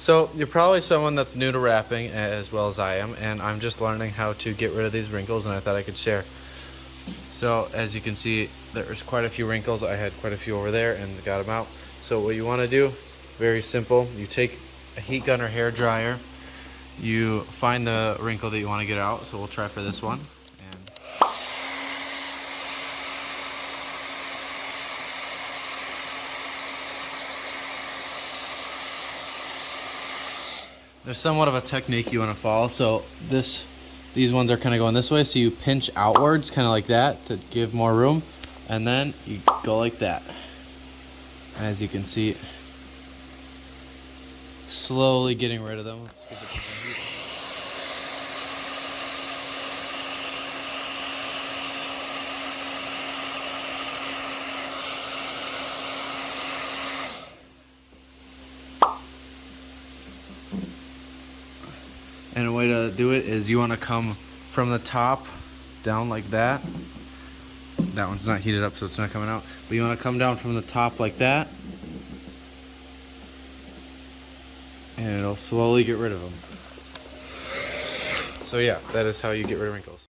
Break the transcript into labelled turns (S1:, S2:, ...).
S1: So you're probably someone that's new to wrapping as well as I am, and I'm just learning how to get rid of these wrinkles, and I thought I could share. So as you can see, there's quite a few wrinkles. I had quite a few over there and got them out. So what you want to do, very simple, you take a heat gun or hair dryer, you find the wrinkle that you want to get out. So we'll try for this one. There's somewhat of a technique you want to follow. So these ones are kind of going this way, so you pinch outwards kind of like that to give more room, and then you go like that. And as you can see, slowly getting rid of them. Let's give it some heat. And a way to do it is you want to come from the top down like that. That one's not heated up, so it's not coming out. But you want to come down from the top like that. And it'll slowly get rid of them. So yeah, that is how you get rid of wrinkles.